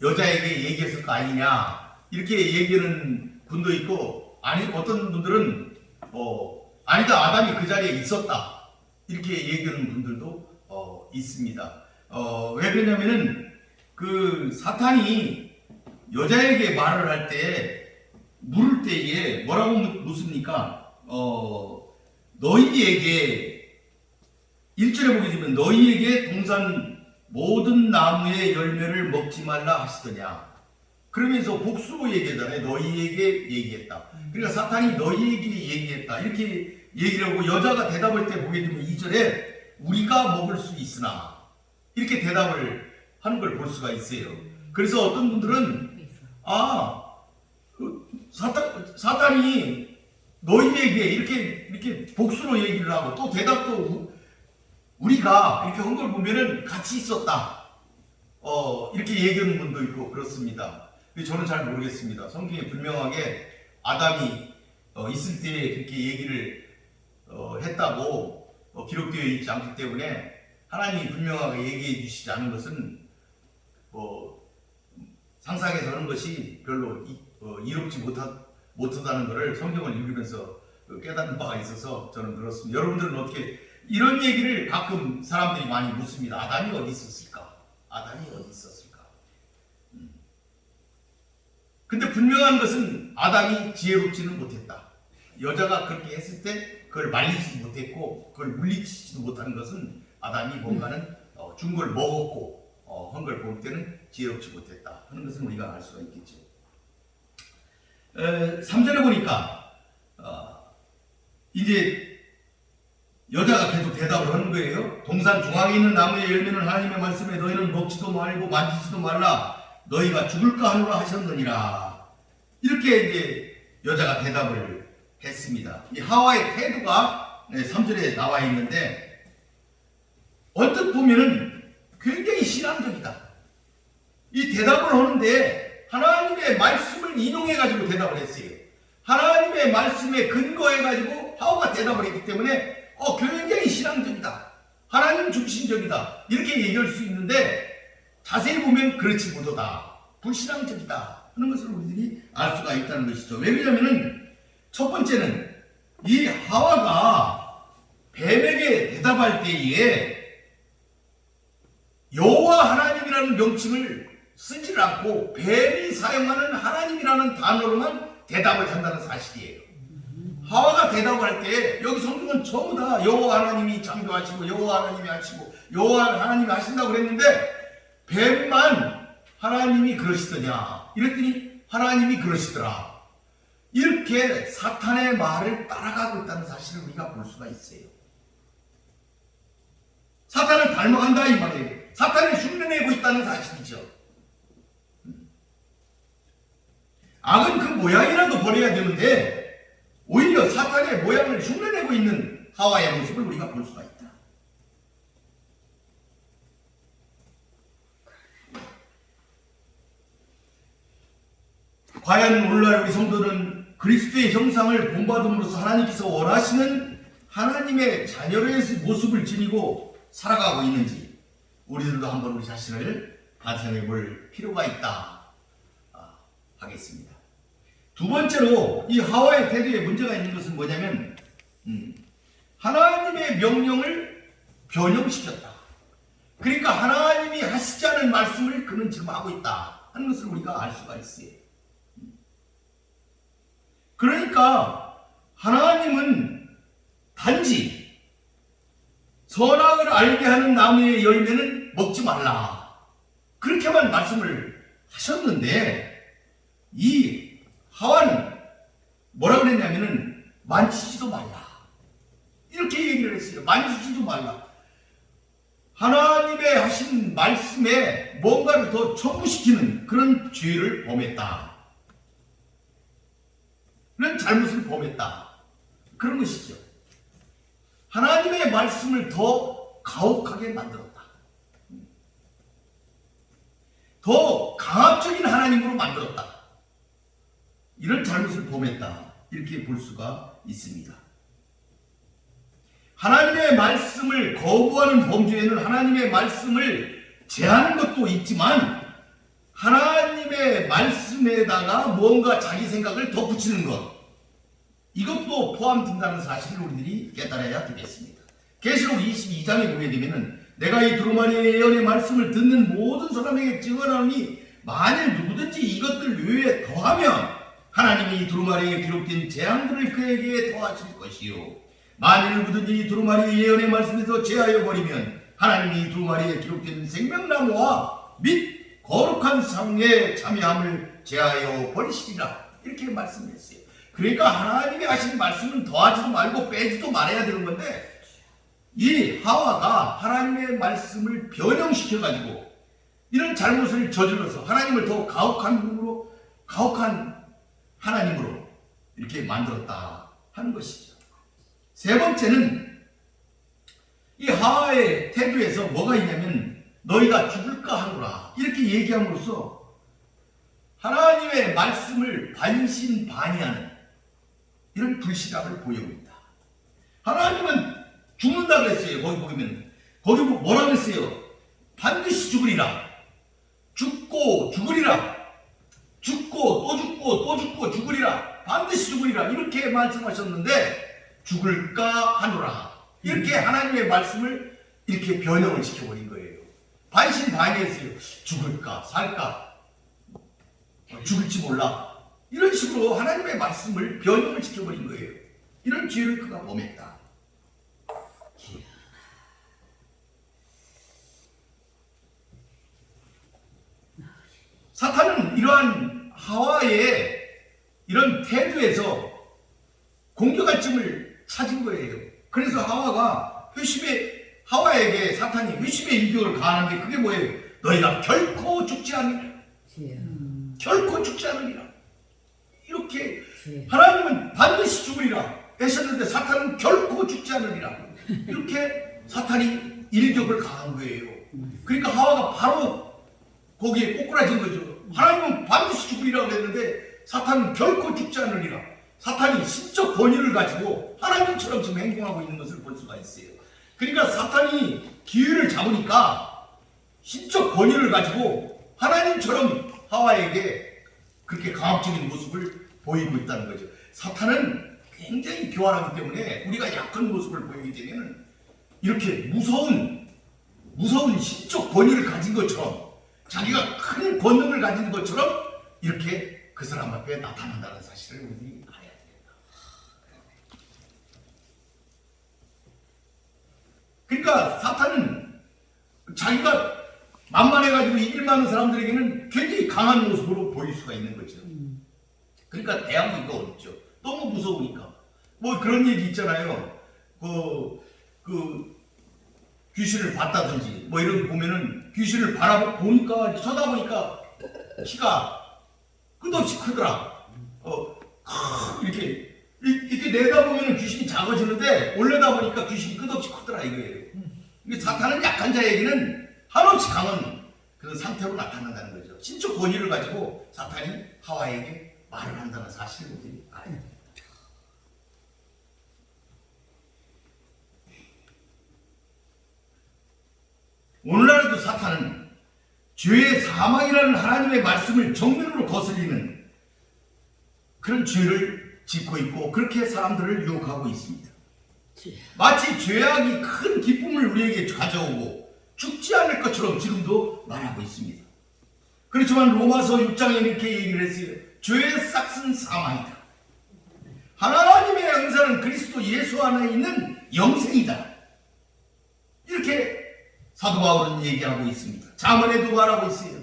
여자에게 얘기했을 거 아니냐 이렇게 얘기하는 분도 있고, 아니 어떤 분들은 아니다, 아담이 그 자리에 있었다 이렇게 얘기하는 분들도 있습니다. 왜 그러냐면은 그 사탄이 여자에게 말을 할 때, 물을 때에 뭐라고 묻습니까? 너희에게 1절에 보게 되면 너희에게 동산 모든 나무의 열매를 먹지 말라 하시더냐. 그러면서 복수로 얘기하잖아요. 너희에게 얘기했다. 그러니까 사탄이 너희에게 얘기했다 이렇게 얘기를 하고, 여자가 대답할 때 보게 되면 2절에 우리가 먹을 수 있으나 이렇게 대답을 하는 걸 볼 수가 있어요. 그래서 어떤 분들은 사탄이 너희에게 이렇게 복수로 얘기를 하고, 또 대답도 우리가 이렇게 한 걸 보면은 같이 있었다 이렇게 얘기하는 분도 있고 그렇습니다. 근데 저는 잘 모르겠습니다. 성경에 분명하게 아담이 있을 때 그렇게 얘기를 했다고 기록되어 있지 않기 때문에, 하나님이 분명하게 얘기해 주시지 않은 것은 상상해서 하는 것이 별로 이롭지 못하다는 것을 성경을 읽으면서 깨닫는 바가 있어서 저는 그렇습니다. 여러분들은 어떻게, 이런 얘기를 가끔 사람들이 많이 묻습니다. 아담이 어디 있었을까? 아담이 어디 있었을까? 근데 분명한 것은 아담이 지혜롭지는 못했다. 여자가 그렇게 했을 때 그걸 말리지 못했고 그걸 물리치지도 못하는 것은 아담이 뭔가는 준 걸 먹었고 한 걸 볼 때는 지혜롭지 못했다 하는 것은 우리가 알 수가 있겠죠. 3절에 보니까 이제 여자가 계속 대답을 하는 거예요. 동산 중앙에 있는 나무의 열매는 하나님의 말씀에 너희는 먹지도 말고 만지지도 말라, 너희가 죽을까 하노라 하셨느니라. 이렇게 이제 여자가 대답을 했습니다. 이 하와의 태도가 3절에 나와 있는데, 언뜻 보면은 굉장히 신앙적이다. 이 대답을 하는데 하나님의 말씀을 인용해가지고 대답을 했어요. 하나님의 말씀에 근거해가지고 하와가 대답을 했기 때문에 굉장히 신앙적이다, 하나님 중심적이다 이렇게 얘기할 수 있는데, 자세히 보면 그렇지 못하다, 불신앙적이다 하는 것을 우리들이 알 수가 있다는 것이죠. 왜 그러냐면은 첫 번째는 이 하와가 뱀에게 대답할 때에 여호와 하나님이라는 명칭을 쓰질 않고 뱀이 사용하는 하나님이라는 단어로만 대답을 한다는 사실이에요. 하와가 대답할 때 여기 성경은 전부 다 여호와 하나님이 창조하시고 여호와 하나님이 하시고 여호와 하나님이 하신다고 그랬는데, 뱀만 하나님이 그러시더냐 이랬더니 하나님이 그러시더라, 이렇게 사탄의 말을 따라가고 있다는 사실을 우리가 볼 수가 있어요. 사탄을 닮아간다 이 말이에요. 사탄을 흉내내고 있다는 사실이죠. 악은 그 모양이라도 버려야 되는데 오히려 사탄의 모양을 흉내내고 있는 하와의 모습을 우리가 볼 수가 있다. 과연 오늘날 우리 성도는 그리스도의 형상을 본받음으로써 하나님께서 원하시는 하나님의 자녀의 모습을 지니고 살아가고 있는지, 우리들도 한번 우리 자신을 반성해 볼 필요가 있다 하겠습니다. 두 번째로 이 하와의 태도에 문제가 있는 것은 뭐냐면, 하나님의 명령을 변형시켰다. 그러니까 하나님이 하시지 않은 말씀을 그는 지금 하고 있다 하는 것을 우리가 알 수가 있어요. 그러니까 하나님은 단지 선악을 알게 하는 나무의 열매는 먹지 말라 그렇게만 말씀을 하셨는데, 이 하와는 뭐라 그랬냐면은 만지지도 말라 이렇게 얘기를 했어요. 만지지도 말라. 하나님의 하신 말씀에 뭔가를 더 첨부시키는 그런 죄를 범했다, 그런 잘못을 범했다 그런 것이죠. 하나님의 말씀을 더 가혹하게 만들었다, 더 강압적인 하나님으로 만들었다, 이런 잘못을 범했다 이렇게 볼 수가 있습니다. 하나님의 말씀을 거부하는 범죄에는 하나님의 말씀을 제하는 것도 있지만, 하나님의 말씀에다가 뭔가 자기 생각을 덧붙이는 것, 이것도 포함된다는 사실을 우리들이 깨달아야 되겠습니다. 계시록 22장에 보게 되면은 내가 이 두루마리의 예언의 말씀을 듣는 모든 사람에게 증언하노니 만일 누구든지 이것들 외에 더하면 하나님이 이 두루마리에 기록된 재앙들을 그에게 더하실 것이요, 만일 누구든지 이 두루마리의 예언의 말씀에서 제하여 버리면 하나님이 이 두루마리에 기록된 생명나무와 및 거룩한 상에 참여함을 제하여 버리시리라, 이렇게 말씀했어요. 그러니까 하나님이 하신 말씀은 더하지도 말고 빼지도 말아야 되는 건데, 이 하와가 하나님의 말씀을 변형시켜가지고 이런 잘못을 저질러서 하나님을 더 가혹한 하나님으로 이렇게 만들었다 하는 것이죠. 세 번째는 이 하와의 태도에서 뭐가 있냐면 너희가 죽을까 하노라, 이렇게 얘기함으로써 하나님의 말씀을 반신반의하는 이런 불신앙을 보여옵니다. 하나님은 죽는다 그랬어요. 거기 보면 거기 뭐라 그랬어요? 반드시 죽으리라. 죽고 죽으리라. 죽고 또 죽고 또 죽고 죽으리라. 반드시 죽으리라. 이렇게 말씀하셨는데 죽을까 하노라, 이렇게 하나님의 말씀을 이렇게 변형을 시켜버린 거예요. 반신반의했어요. 죽을까 살까, 죽을지 몰라, 이런 식으로 하나님의 말씀을 변형을 시켜버린 거예요. 이런 죄를 그가 범했다. 사탄은 이러한 하와의 이런 태도에서 공격할 점을 찾은 거예요. 그래서 하와에게 사탄이 회심의 인격을 가하는 게 그게 뭐예요? 너희가 결코 죽지 않으리라. 결코 죽지 않으리라. 이렇게 하나님은 반드시 죽으리라 하셨는데 사탄은 결코 죽지 않으리라. 이렇게 사탄이 일격을 가한 거예요. 그러니까 하와가 바로 거기에 꼬꾸라진 거죠. 하나님은 반드시 죽으리라고 했는데 사탄은 결코 죽지 않으리라. 사탄이 신적 권위를 가지고 하나님처럼 지금 행동하고 있는 것을 볼 수가 있어요. 그러니까 사탄이 기회를 잡으니까 신적 권위를 가지고 하나님처럼 하와에게 그렇게 강압적인 모습을 보이고 있다는 거죠. 사탄은 굉장히 교활하기 때문에 우리가 약한 모습을 보이게 되면 이렇게 무서운 신적 권위를 가진 것처럼, 자기가 큰 권능을 가진 것처럼 이렇게 그 사람 앞에 나타난다는 사실을 우리들이 알아야 됩니다. 그러니까 사탄은 자기가 만만해가지고 이길 만한 사람들에게는 굉장히 강한 모습으로 보일 수가 있는 거죠. 그러니까 대항하기가 어렵죠. 너무 무서우니까. 뭐 그런 얘기 있잖아요. 귀신을 봤다든지 뭐 이런 보면은 귀신을 보니까 쳐다보니까 키가 끝없이 크더라. 이렇게 내다보면 귀신이 작아지는데 올려다보니까 귀신이 끝없이 크더라 이거예요. 사탄은 약한 자에게는 한없이 강한 그런 상태로 나타난다는 거죠. 신적 권위를 가지고 사탄이 하와에게 말을 한다는 사실을 우리들이 알아야 됩니다. 오늘날에도 사탄은 죄의 사망이라는 하나님의 말씀을 정면으로 거슬리는 그런 죄를 짓고 있고 그렇게 사람들을 유혹하고 있습니다. 마치 죄악이 큰 기쁨을 우리에게 가져오고 죽지 않을 것처럼 지금도 말하고 있습니다. 그렇지만 로마서 6장에 이렇게 얘기를 했어요. 죄의 싹은 사망이다. 하나님의 영생은 그리스도 예수 안에 있는 영생이다. 이렇게 사도 바울은 얘기하고 있습니다. 잠언에도 말하고 있어요.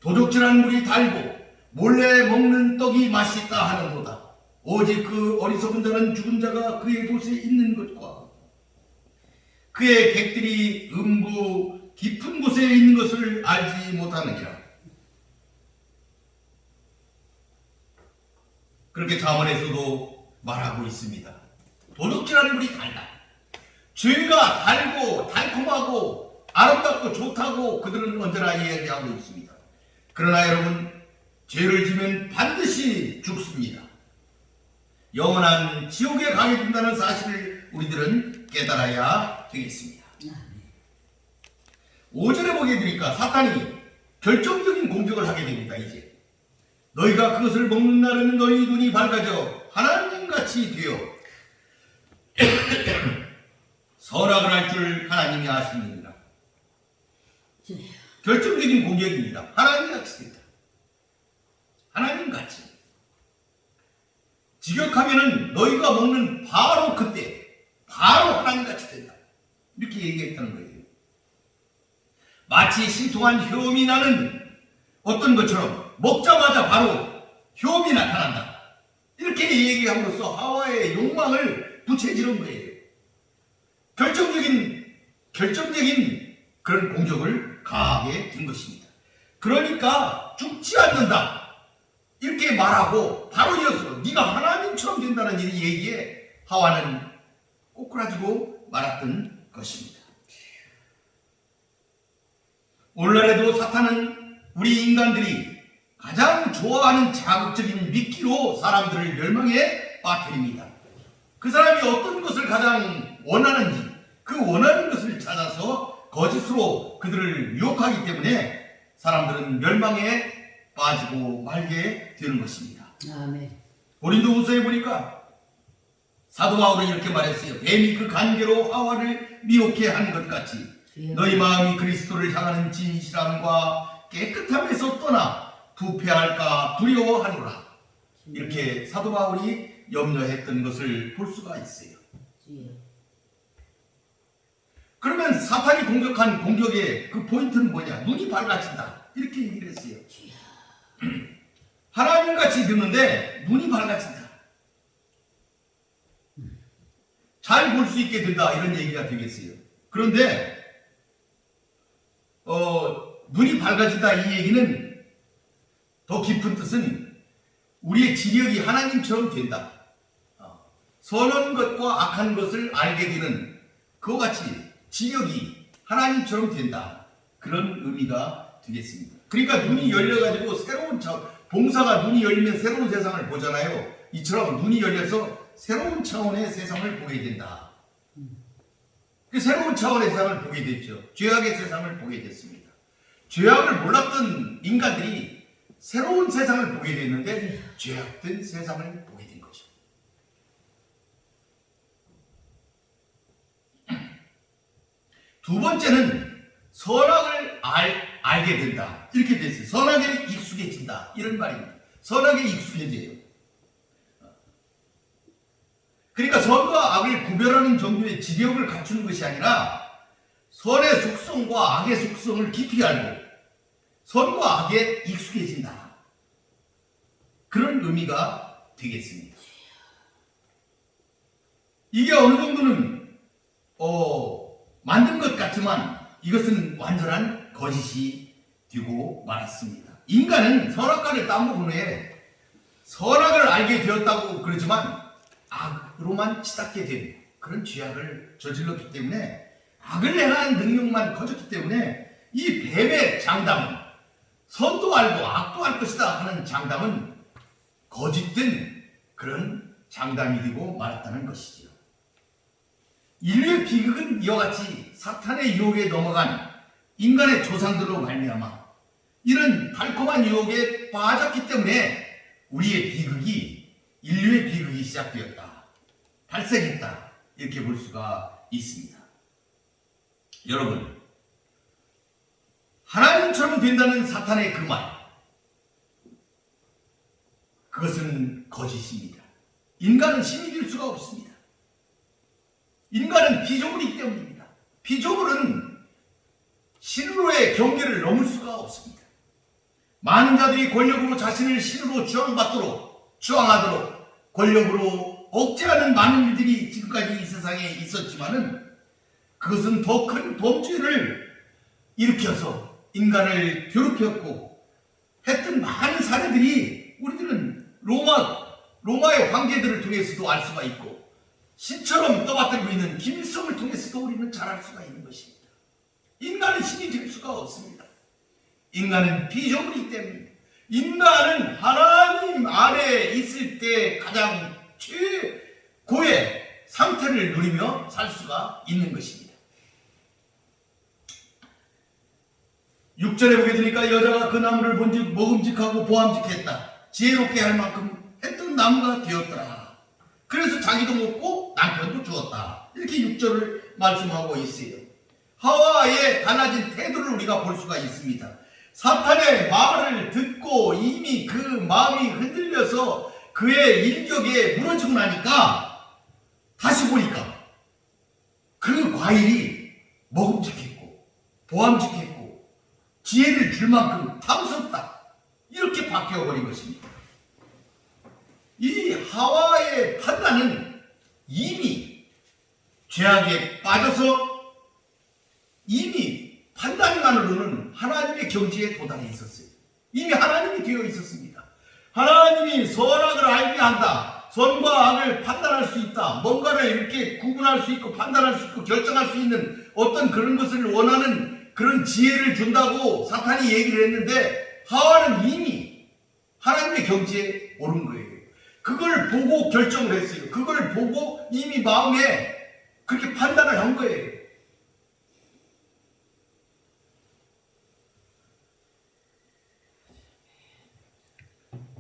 도둑질한 물이 달고 몰래 먹는 떡이 맛있다 하는도다. 오직 그 어리석은 자는 죽은 자가 그의 곳에 있는 것과 그의 객들이 음부 깊은 곳에 있는 것을 알지 못하느니라. 그렇게 잠언에서도 말하고 있습니다. 도둑질하는 물이 달다. 죄가 달고 달콤하고 아름답고 좋다고 그들은 언제나 이야기하고 있습니다. 그러나 여러분, 죄를 지면 반드시 죽습니다. 영원한 지옥에 가게 된다는 사실을 우리들은 깨달아야 되겠습니다. 5절에 보게 되니까 사탄이 결정적인 공격을 하게 됩니다. 이제 너희가 그것을 먹는 날에는 너희 눈이 밝아져 하나님같이 되어 선악을 할 줄 하나님이 아시느니라. 결정적인 공격입니다. 하나님같이 된다. 하나님같이. 직역하면은 너희가 먹는 바로 그때 바로 하나님같이 된다. 이렇게 얘기했다는 거예요. 마치 신통한 효험이 나는 어떤 것처럼 먹자마자 바로 효험이 나타난다. 이렇게 얘기함으로써 하와의 욕망을 부채지른 거예요. 결정적인 그런 공격을 가하게 된 것입니다. 그러니까 죽지 않는다. 이렇게 말하고 바로 이어서 네가 하나님처럼 된다는 이 얘기에 하와는 꼬꾸라지고 말았던 것입니다. 오늘날에도 사탄은 우리 인간들이 가장 좋아하는 자극적인 미끼로 사람들을 멸망에 빠뜨립니다. 그 사람이 어떤 것을 가장 원하는지 그 원하는 것을 찾아서 거짓으로 그들을 유혹하기 때문에 사람들은 멸망에 빠지고 말게 되는 것입니다. 아멘. 고린도후서에 보니까 사도 바울은 이렇게 말했어요. 뱀이 그 간계로 하와를 미혹해 한 것 같이 너희 마음이 그리스도를 향하는 진실함과 깨끗함에서 떠나 부패할까 두려워하노라. 이렇게 사도 바울이 염려했던 것을 볼 수가 있어요. 그러면 사탄이 공격한 공격의 그 포인트는 뭐냐? 눈이 밝아진다. 이렇게 얘기를 했어요. 하나님같이 듣는데 눈이 밝아진다. 잘 볼 수 있게 된다. 이런 얘기가 되겠어요. 그런데 눈이 밝아진다 이 얘기는 더 깊은 뜻은 우리의 지력이 하나님처럼 된다. 선한 것과 악한 것을 알게 되는 그와 같이 지력이 하나님처럼 된다. 그런 의미가 되겠습니다. 그러니까 눈이 열려가지고 새로운 봉사가 눈이 열리면 새로운 세상을 보잖아요. 이처럼 눈이 열려서 새로운 차원의 세상을 보게 된다. 그 새로운 차원의 세상을 보게 됐죠. 죄악의 세상을 보게 됐습니다. 죄악을 몰랐던 인간들이 새로운 세상을 보게 됐는데 죄악된 세상을 보게 된 거죠. 두 번째는 선악을 알게 된다. 이렇게 됐어요. 선악에 익숙해진다. 이런 말입니다. 선악에 익숙해져요. 그러니까 선과 악을 구별하는 정도의 지력을 갖추는 것이 아니라 선의 속성과 악의 속성을 깊이 알고 선과 악에 익숙해진다. 그런 의미가 되겠습니다. 이게 어느 정도는 만든 것 같지만 이것은 완전한 거짓이 되고 말았습니다. 인간은 선악과를 따먹은 후에 선악을 알게 되었다고 그러지만 악으로만 치닫게 된 그런 죄악을 저질렀기 때문에 악을 행하는 능력만 커졌기 때문에 이 뱀의 장담은 선도 알고 악도 알 것이다 하는 장담은 거짓된 그런 장담이 되고 말았다는 것이지요. 인류의 비극은 이와 같이 사탄의 유혹에 넘어간 인간의 조상들로 말미암아 이런 달콤한 유혹에 빠졌기 때문에 인류의 비극이 시작되었다. 발생했다. 이렇게 볼 수가 있습니다. 여러분, 하나님처럼 된다는 사탄의 그 말, 그것은 거짓입니다. 인간은 신이 될 수가 없습니다. 인간은 피조물이기 때문입니다. 피조물은 신으로의 경계를 넘을 수가 없습니다. 많은 자들이 권력으로 자신을 신으로 주장하도록 권력으로 억제하는 많은 일들이 지금까지 이 세상에 있었지만은 그것은 더 큰 범죄를 일으켜서 인간을 괴롭혔고 했던 많은 사례들이 우리들은 로마의 황제들을 통해서도 알 수가 있고 신처럼 떠받들고 있는 김일성을 통해서도 우리는 잘 알 수가 있는 것입니다. 인간은 신이 될 수가 없습니다. 인간은 피조물이기 때문입니다. 인간은 하나님 아래에 있을 때 가장 최고의 상태를 누리며 살 수가 있는 것입니다. 6절에 보게 되니까 여자가 그 나무를 본즉 먹음직하고 보암직했다. 지혜롭게 할 만큼 했던 나무가 되었더라. 그래서 자기도 먹고 남편도 주었다. 이렇게 6절을 말씀하고 있어요. 하와의 달라진 태도를 우리가 볼 수가 있습니다. 사탄의 말을 듣고 이미 그 마음이 흔들려서 그의 인격에 무너지고 나니까 다시 보니까 그 과일이 먹음직했고 보암직했고 지혜를 줄 만큼 탐스럽다. 이렇게 바뀌어버린 것입니다. 이 하와의 판단은 이미 죄악에 빠져서 이미 판단만으로는 하나님의 경지에 도달해 있었어요. 이미 하나님이 되어 있었습니다. 하나님이 선악을 알게 한다. 선과 악을 판단할 수 있다. 뭔가를 이렇게 구분할 수 있고 판단할 수 있고 결정할 수 있는 어떤 그런 것을 원하는 그런 지혜를 준다고 사탄이 얘기를 했는데 하와는 이미 하나님의 경지에 오른 거예요. 그걸 보고 결정을 했어요. 그걸 보고 이미 마음에 그렇게 판단을 한 거예요.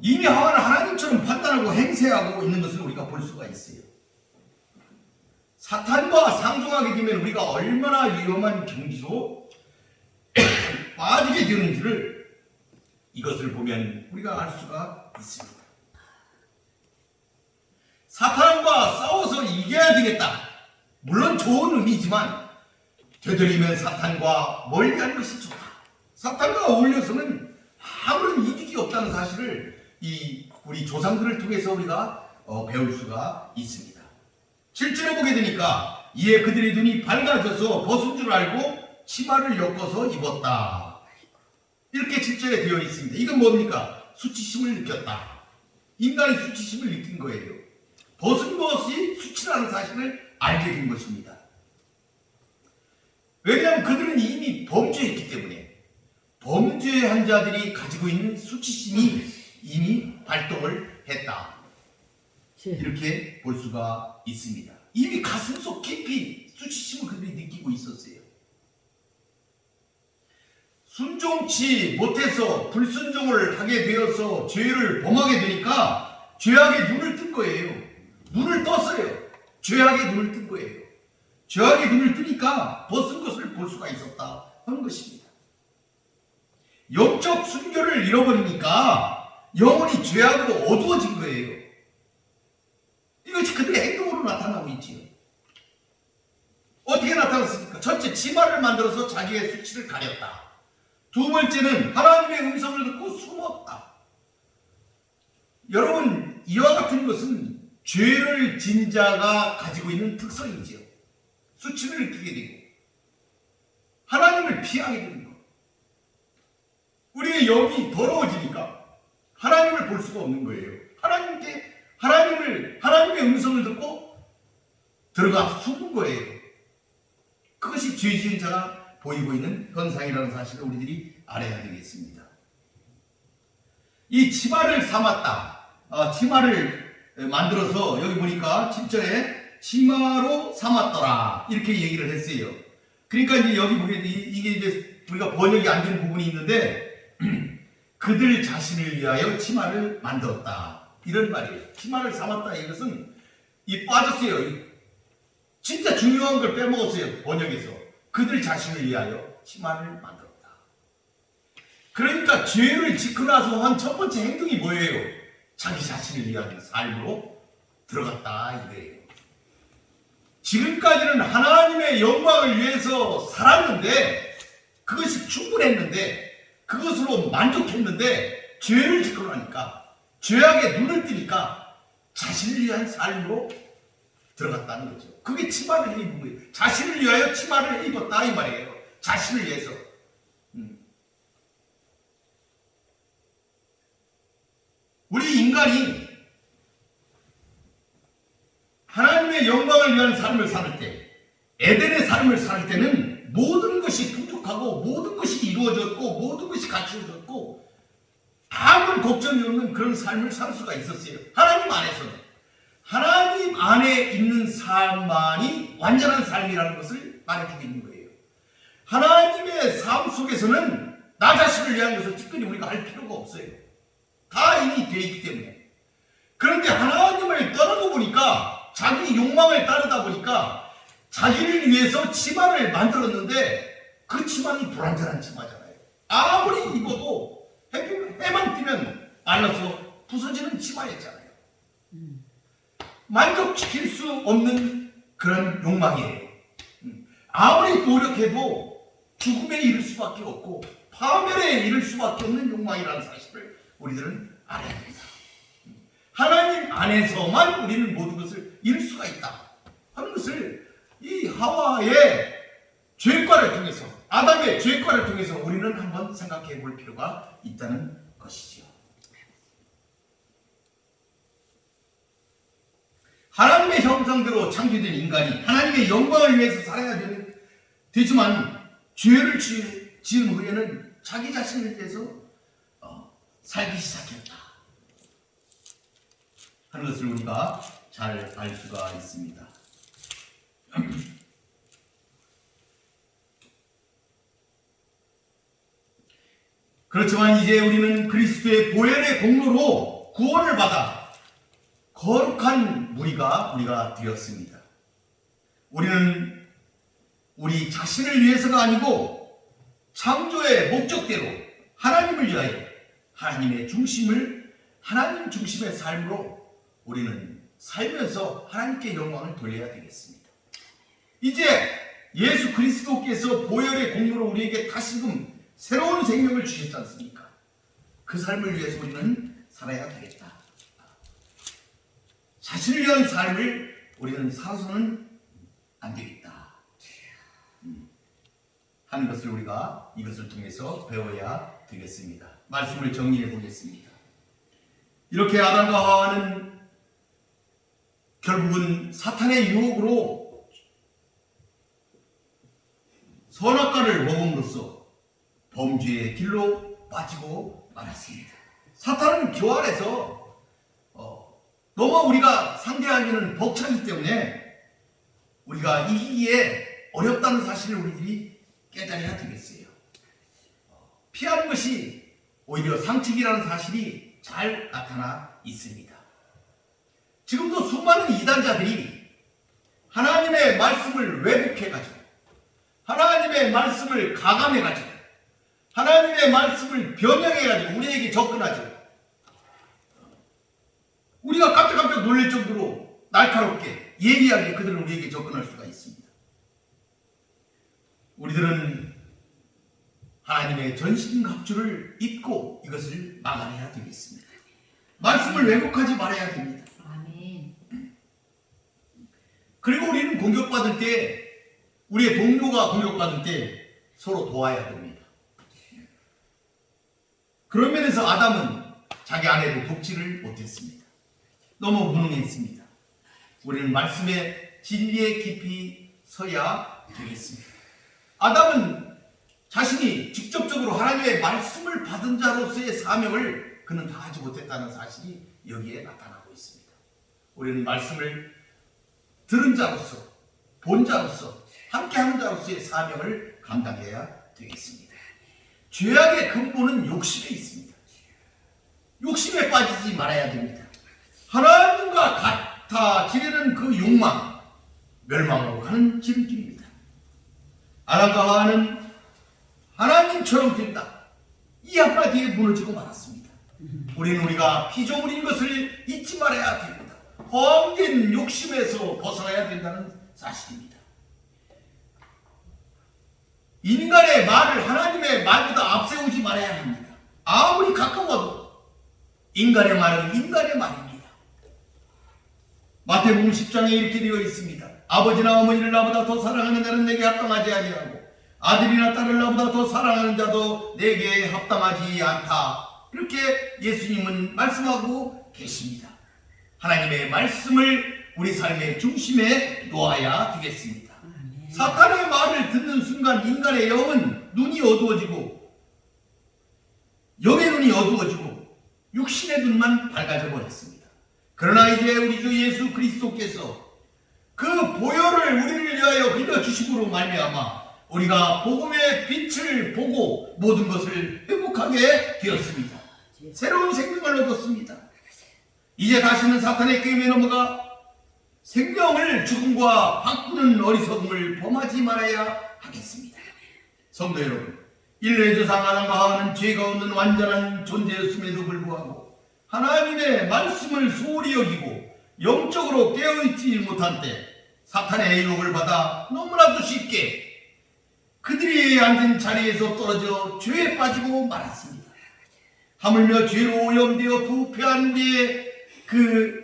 이미 하와는 하나님처럼 판단하고 행세하고 있는 것을 우리가 볼 수가 있어요. 사탄과 상종하게 되면 우리가 얼마나 위험한 경지로 빠지게 되는지를 이것을 보면 우리가 알 수가 있습니다. 사탄과 싸워서 이겨야 되겠다. 물론 좋은 의미지만 되도록이면 사탄과 멀리하는 것이 좋다. 사탄과 어울려서는 아무런 이득이 없다는 사실을 우리 조상들을 통해서 우리가 배울 수가 있습니다. 7절에 보게 되니까 이에 그들의 눈이 밝아져서 벗은 줄 알고 치마를 엮어서 입었다. 이렇게 7절에 되어 있습니다. 이건 뭡니까? 수치심을 느꼈다. 인간이 수치심을 느낀 거예요. 벗은 것이 수치라는 사실을 알게 된 것입니다. 왜냐하면 그들은 이미 범죄했기 때문에 범죄한 자들이 가지고 있는 수치심이 이미 발동을 했다. 이렇게 볼 수가 있습니다. 이미 가슴속 깊이 수치심을 그들이 느끼고 있었어요. 순종치 못해서 불순종을 하게 되어서 죄를 범하게 되니까 죄악의 눈을 뜬 거예요. 눈을 떴어요. 죄악의 눈을 뜬 거예요. 죄악의 눈을 뜨니까 벗은 것을 볼 수가 있었다 하는 것입니다. 영적 순교를 잃어버리니까 영혼이 죄악으로 어두워진 거예요. 이것이 그들의 행동으로 나타나고 있지요. 어떻게 나타났습니까? 첫째, 치마를 만들어서 자기의 수치를 가렸다. 두 번째는 하나님의 음성을 듣고 숨었다. 여러분, 이와 같은 것은 죄를 진 자가 가지고 있는 특성이지요. 수치를 느끼게 되고 하나님을 피하게 되는 것. 우리의 영이 더러워지니까 하나님을 볼 수가 없는 거예요. 하나님의 음성을 듣고 들어가 숨은 거예요. 그것이 죄 지은 자가 보이고 있는 현상이라는 사실을 우리들이 알아야 되겠습니다. 이 치마를 삼았다. 치마를 만들어서 여기 보니까 7절에 치마로 삼았더라. 이렇게 얘기를 했어요. 그러니까 이제 여기 보게 이게 이제 우리가 번역이 안 되는 부분이 있는데 그들 자신을 위하여 치마를 만들었다. 이런 말이에요. 치마를 삼았다. 이것은 빠졌어요. 진짜 중요한 걸 빼먹었어요. 번역에서. 그들 자신을 위하여 치마를 만들었다. 그러니까 죄를 짓고 나서 한 첫 번째 행동이 뭐예요? 자기 자신을 위한 삶으로 들어갔다 이거예요. 지금까지는 하나님의 영광을 위해서 살았는데 그것이 충분했는데 그것으로 만족했는데 죄를 짓고 나니까 죄악에 눈을 뜨니까 자신을 위한 삶으로 들어갔다는 거죠. 그게 치마를 입은 거예요. 자신을 위하여 치마를 입었다 이 말이에요. 자신을 위해서. 우리 인간이 하나님의 영광을 위한 삶을 살 때, 에덴의 삶을 살 때는 모든 것이 풍족하고 모든 것이 이루어졌고 모든 것이 갖추어졌고 아무 걱정이 없는 그런 삶을 살 수가 있었어요. 하나님 안에서는. 하나님 안에 있는 삶만이 완전한 삶이라는 것을 말해주고 있는 거예요. 하나님의 삶 속에서는 나 자신을 위한 것을 특별히 우리가 할 필요가 없어요. 다 이미 되어 있기 때문에. 그런데 하나님을 떠나고 보니까 자기 욕망을 따르다 보니까 자기를 위해서 치마를 만들었는데 그 치마는 불완전한 치마잖아요. 아무리 입어도 해만 뜨면 말라서 부서지는 치마였잖아요. 만족시킬 수 없는 그런 욕망이에요. 아무리 노력해도 죽음에 이를 수밖에 없고 파멸에 이를 수밖에 없는 욕망이라는 사실을 우리들은 알아야 됩니다. 하나님 안에서만 우리는 모든 것을 이룰 수가 있다 하는 것을 이 하와의 죄과를 통해서, 아담의 죄과를 통해서 우리는 한번 생각해 볼 필요가 있다는 것이죠. 하나님의 형상대로 창조된 인간이 하나님의 영광을 위해서 살아야 되지만 죄를 지은 후에는 자기 자신을 위해서 살기 시작했다 하는 것을 우리가 잘 알 수가 있습니다. 그렇지만 이제 우리는 그리스도의 보혈의 공로로 구원을 받아 거룩한 무리가 우리가 되었습니다. 우리는 우리 자신을 위해서가 아니고 창조의 목적대로 하나님을 위하여 하나님 중심의 삶으로 우리는 살면서 하나님께 영광을 돌려야 되겠습니다. 이제 예수 그리스도께서 보혈의 공로로 우리에게 다시금 새로운 생명을 주셨지 않습니까? 그 삶을 위해서 우리는 살아야 되겠다. 자신을 위한 삶을 우리는 살아서는 안 되겠다 하는 것을 우리가 이것을 통해서 배워야 되겠습니다. 말씀을 정리해 보겠습니다. 이렇게 아담과 하와는 결국은 사탄의 유혹으로 선악과를 먹음으로써 범죄의 길로 빠지고 말았습니다. 사탄은 교활해서 너무 우리가 상대하기는 벅차기 때문에 우리가 이기기에 어렵다는 사실을 우리들이 깨달아야 되겠어요. 피하는 것이 오히려 상책이라는 사실이 잘 나타나 있습니다. 지금도 수많은 이단자들이 하나님의 말씀을 왜곡해가지고 하나님의 말씀을 가감해가지고 하나님의 말씀을 변형해가지고 우리에게 접근하죠. 우리가 깜짝깜짝 놀랄 정도로 날카롭게 예리하게 그들은 우리에게 접근할 수가 있습니다. 우리들은 하나님의 전신갑주를 입고 이것을 막아내야 되겠습니다. 말씀을 왜곡하지 말아야 됩니다. 그리고 우리는 공격받을 때, 우리의 동료가 공격받을 때 서로 도와야 됩니다. 그런 면에서 아담은 자기 아내를 돕지를 못했습니다. 너무 무능했습니다. 우리는 말씀의 진리에 깊이 서야 되겠습니다. 아담은 자신이 직접적으로 하나님의 말씀을 받은 자로서의 사명을 그는 다하지 못했다는 사실이 여기에 나타나고 있습니다. 우리는 말씀을 들은 자로서, 본 자로서, 함께하는 자로서의 사명을 감당해야 되겠습니다. 죄악의 근본은 욕심에 있습니다. 욕심에 빠지지 말아야 됩니다. 하나님과 같아지려는 그 욕망, 멸망으로 가는 지름길입니다. 아담과 하와는 하나님처럼 된다, 이 한마디에 무너지고 말았습니다. 우리는 우리가 피조물인 것을 잊지 말아야 됩니다. 헛된 욕심에서 벗어나야 된다는 사실입니다. 인간의 말을 하나님의 말보다 앞세우지 말아야 합니다. 아무리 가까워도 인간의 말은 인간의 말입니다. 마태복음 10장에 이렇게 되어 있습니다. 아버지나 어머니를 나보다 더 사랑하는 자는 내게 합당하지 아니하고 아들이나 딸을 나보다 더 사랑하는 자도 내게 합당하지 않다. 이렇게 예수님은 말씀하고 계십니다. 하나님의 말씀을 우리 삶의 중심에 놓아야 되겠습니다. 사탄의 말을 듣는 순간 인간의 영은 눈이 어두워지고, 영의 눈이 어두워지고 육신의 눈만 밝아져 버렸습니다. 그러나 이제 우리 주 예수 그리스도께서 그 보혈을 우리를 위하여 흘려주심으로 말미암아 우리가 복음의 빛을 보고 모든 것을 회복하게 되었습니다. 새로운 생명을 얻었습니다. 이제 다시는 사탄의 게임에 넘어가 생명을 죽음과 바꾸는 어리석음을 범하지 말아야 하겠습니다. 성도 여러분, 인류의 조상 아담과 하와는 죄가 없는 완전한 존재였음에도 불구하고 하나님의 말씀을 소홀히 여기고 영적으로 깨어있지 못한 때 사탄의 유혹을 받아 너무나도 쉽게 그들이 앉은 자리에서 떨어져 죄에 빠지고 말았습니다. 하물며 죄로 오염되어 부패한 우리의 그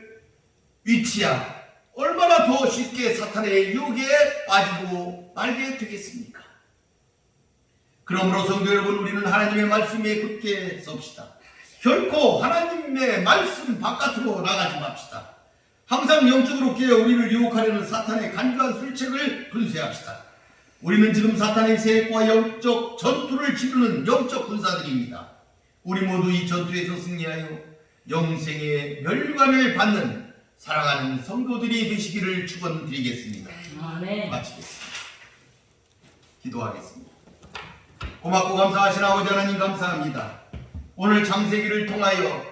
위치야 얼마나 더 쉽게 사탄의 유혹에 빠지고 말게 되겠습니까? 그러므로 성도 여러분, 우리는 하나님의 말씀에 굳게 섭시다. 결코 하나님의 말씀 바깥으로 나가지 맙시다. 항상 영적으로 깨어 우리를 유혹하려는 사탄의 간교한 술책을 분쇄합시다. 우리는 지금 사탄의 세력과 영적 전투를 치르는 영적 군사들입니다. 우리 모두 이 전투에서 승리하여 영생의 멸관을 받는 사랑하는 성도들이 되시기를 축원드리겠습니다. 아멘. 마치겠습니다. 기도하겠습니다. 고맙고 감사하신 아버지 하나님 감사합니다. 오늘 창세기를 통하여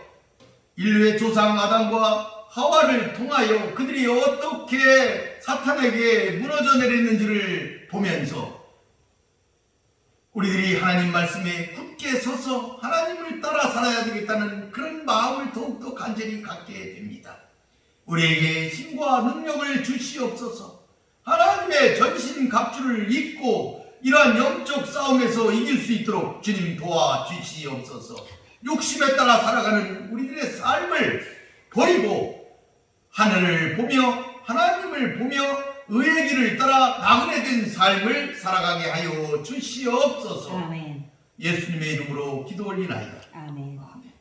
인류의 조상 아담과 하와를 통하여 그들이 어떻게 사탄에게 무너져 내렸는지를 보면서 우리들이 하나님 말씀에 굳게 서서 하나님을 따라 살아야 되겠다는 그런 마음을 더욱더 간절히 갖게 됩니다. 우리에게 힘과 능력을 주시옵소서. 하나님의 전신 갑주를 입고 이러한 영적 싸움에서 이길 수 있도록 주님 도와주시옵소서. 욕심에 따라 살아가는 우리들의 삶을 버리고 하늘을 보며 하나님을 보며 의의 길을 따라 나그네 된 삶을 살아가게 하여 주시옵소서. 아멘. 예수님의 이름으로 기도 올리나이다. 아멘. 아멘.